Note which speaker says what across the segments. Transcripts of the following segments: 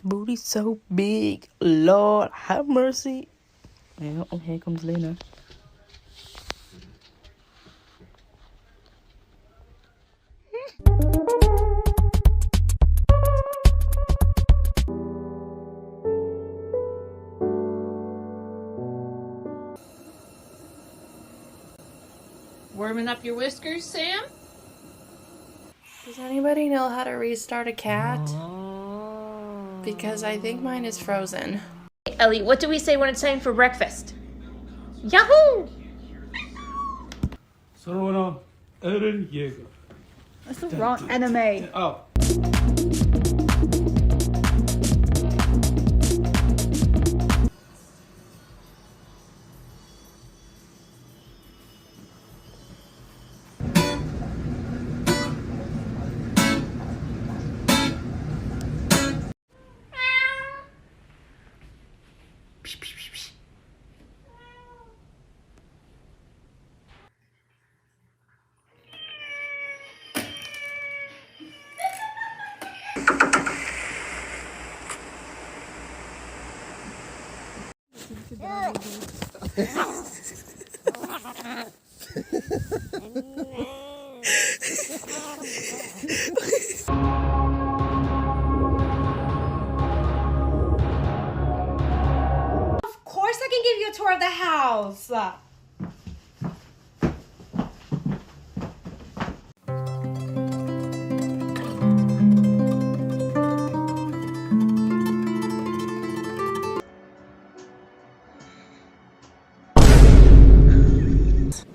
Speaker 1: booty so big. Lord, have mercy. Well, here comes Lena.
Speaker 2: Warming up your whiskers, Sam?
Speaker 3: Does anybody know how to restart a cat? Because I think mine is frozen.
Speaker 4: Ellie, what do we say when it's time for breakfast? Yahoo!
Speaker 5: 서로나 Eren Yeager.
Speaker 6: That's the wrong anime.
Speaker 5: Oh.
Speaker 7: Of course I can give you a tour of the house.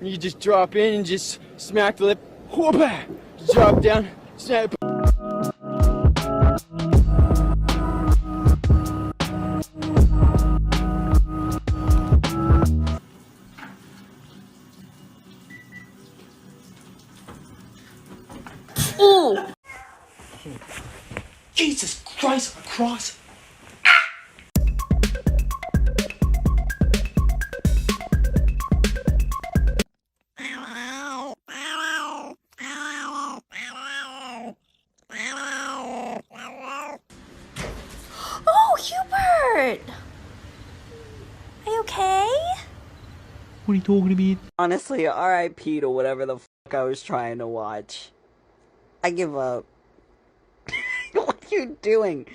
Speaker 8: You just drop in and just smack the lip. Whoop-ah! Drop down, snap.
Speaker 4: Ooh!
Speaker 5: Jesus Christ on a cross.
Speaker 4: Oh, Hubert! Are you okay?
Speaker 1: What are you talking about?
Speaker 8: Honestly, RIP to whatever the fuck I was trying to watch. I give up. What are you doing?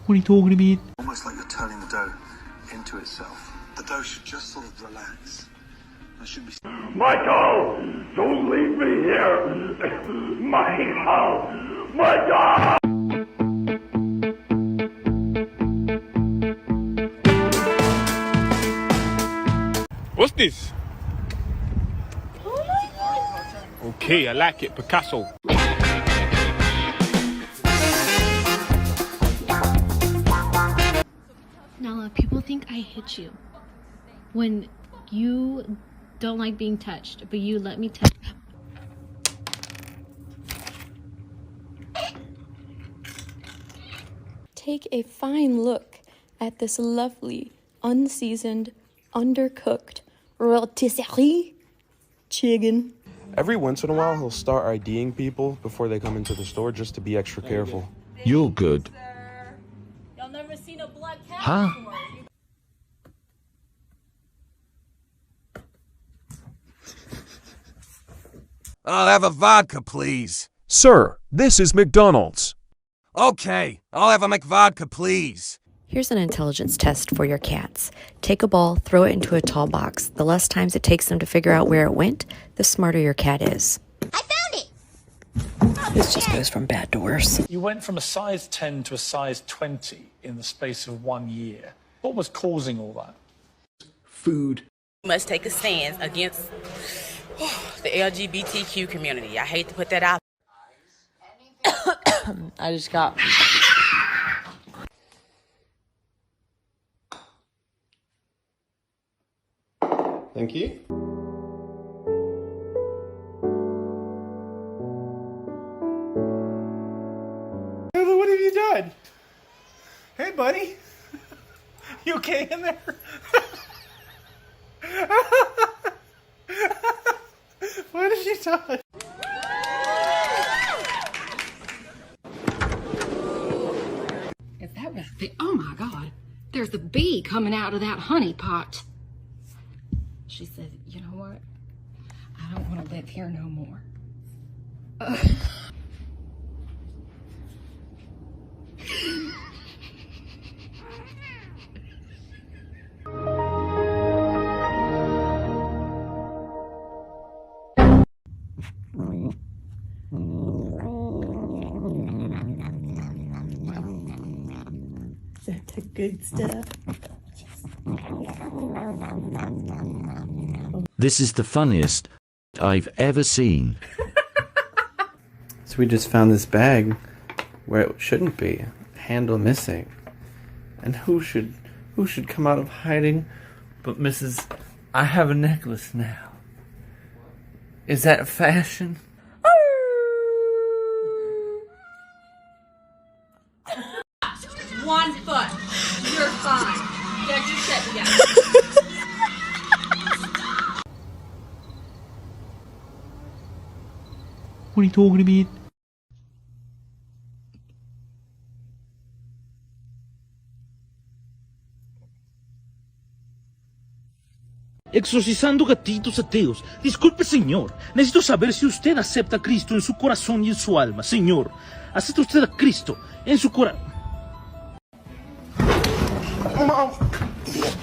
Speaker 1: What are you talking about?
Speaker 9: Almost like you're turning the dough into itself. The dough should just sort of relax. There should be...
Speaker 10: Michael! Don't leave me here! Michael! Michael!
Speaker 5: What's this? Okay, I like it. Picasso.
Speaker 11: Nala, people think I hit you when you don't like being touched, but you let me touch.
Speaker 3: Take a fine look at this lovely, unseasoned, undercooked rotisserie chicken.
Speaker 12: Every once in a while, he'll start IDing people before they come into the store just to be extra careful.
Speaker 10: You're good.
Speaker 2: Y'all never seen a black cat
Speaker 10: Huh?
Speaker 2: before.
Speaker 13: I'll have a vodka, please.
Speaker 10: Sir, this is McDonald's.
Speaker 13: Okay, I'll have a McVodka, please.
Speaker 14: Here's an intelligence test for your cats. Take a ball, throw it into a tall box. The less times it takes them to figure out where it went, the smarter your cat is.
Speaker 7: I found it.
Speaker 14: This just goes from bad to worse.
Speaker 15: You went from a size 10 to a size 20 in the space of 1 year. What was causing all that?
Speaker 8: Food.
Speaker 16: Must take a stance against the LGBTQ community. I hate to put that out.
Speaker 1: I just got...
Speaker 12: Thank you.
Speaker 5: Hey, buddy. You okay in there? What did you touch?
Speaker 17: If that was the, oh my God, there's a bee coming out of that honey pot. She said, you know what? I don't want to live here no more.
Speaker 1: That's the good stuff.
Speaker 18: This is the funniest I've ever seen.
Speaker 12: So we just found this bag where it shouldn't be. Handle missing. And who should come out of hiding but Mrs. I have a necklace now. Is that fashion?
Speaker 2: One foot. You're fine. Get your shit together.
Speaker 5: What are you talking about?
Speaker 19: Exorcizando gatitos ateos. Disculpe, señor. Necesito saber si usted acepta a Cristo en su corazón y en su alma. Señor, ¿acepta usted a Cristo en su corazón?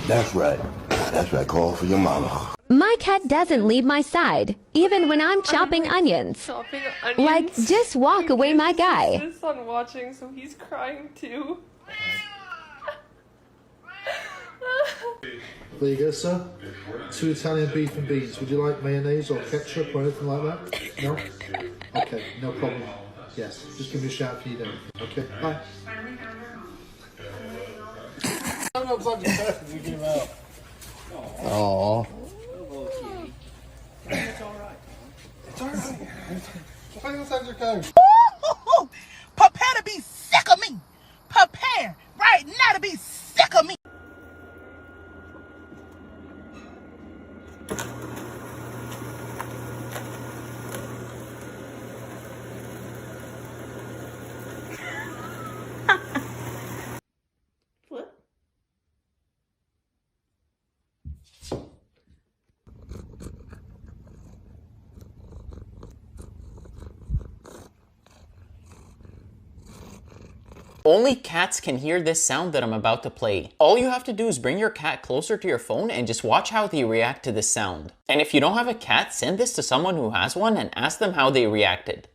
Speaker 20: That's right. That's right. Call for your mama.
Speaker 21: My cat doesn't leave my side, even when I'm chopping onions. Like, just walk away, my guy.
Speaker 3: His son watching, so he's crying too.
Speaker 22: There you go, sir. 2 Italian beef and beans. Would you like mayonnaise or ketchup or anything like that? No? Okay, no problem. Yes, just give me a shout if you need anything. Okay, bye.
Speaker 12: Aww.
Speaker 22: It's alright. It's alright.
Speaker 23: Prepare to be sick of me. Prepare right now to be sick of me.
Speaker 1: What?
Speaker 24: Only cats can hear this sound that I'm about to play. All you have to do is bring your cat closer to your phone and just watch how they react to this sound. And if you don't have a cat, send this to someone who has one and ask them how they reacted.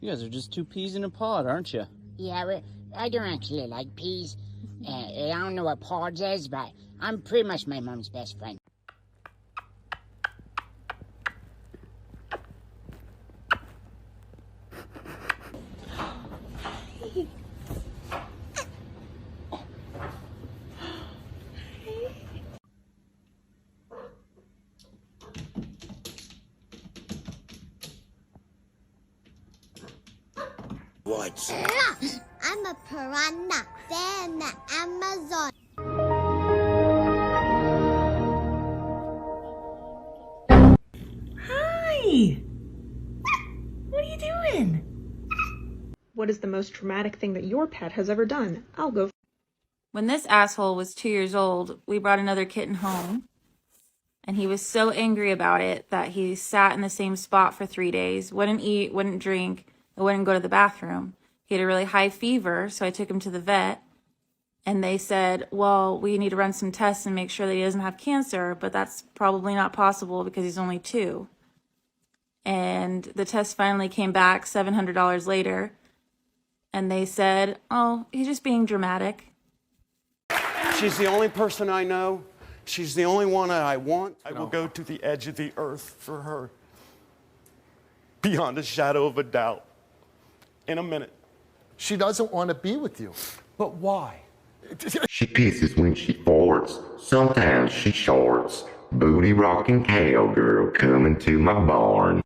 Speaker 25: You guys are just two peas in a pod, aren't you?
Speaker 26: Yeah, well, I don't actually like peas. I don't know what pods is, but I'm pretty much my mom's best friend.
Speaker 20: What?
Speaker 27: I'm a piranha. They're in the Amazon.
Speaker 28: Hi! What are you doing? What is the most traumatic thing that your pet has ever done? I'll go.
Speaker 29: When this asshole was 2 years old, we brought another kitten home. And he was so angry about it that he sat in the same spot for 3 days, wouldn't eat, wouldn't drink, and wouldn't go to the bathroom. He had a really high fever, so I took him to the vet. And they said, well, we need to run some tests and make sure that he doesn't have cancer, but that's probably not possible because he's only 2. And the test finally came back $700 later. And they said, oh, he's just being dramatic.
Speaker 30: She's the only person I know. She's the only one that I want. I will go to the edge of the earth for her. Beyond a shadow of a doubt. In a minute.
Speaker 22: She doesn't want to be with you.
Speaker 30: But why?
Speaker 4: She pisses when she farts. Sometimes she shorts. Booty rocking cowgirl coming to my barn.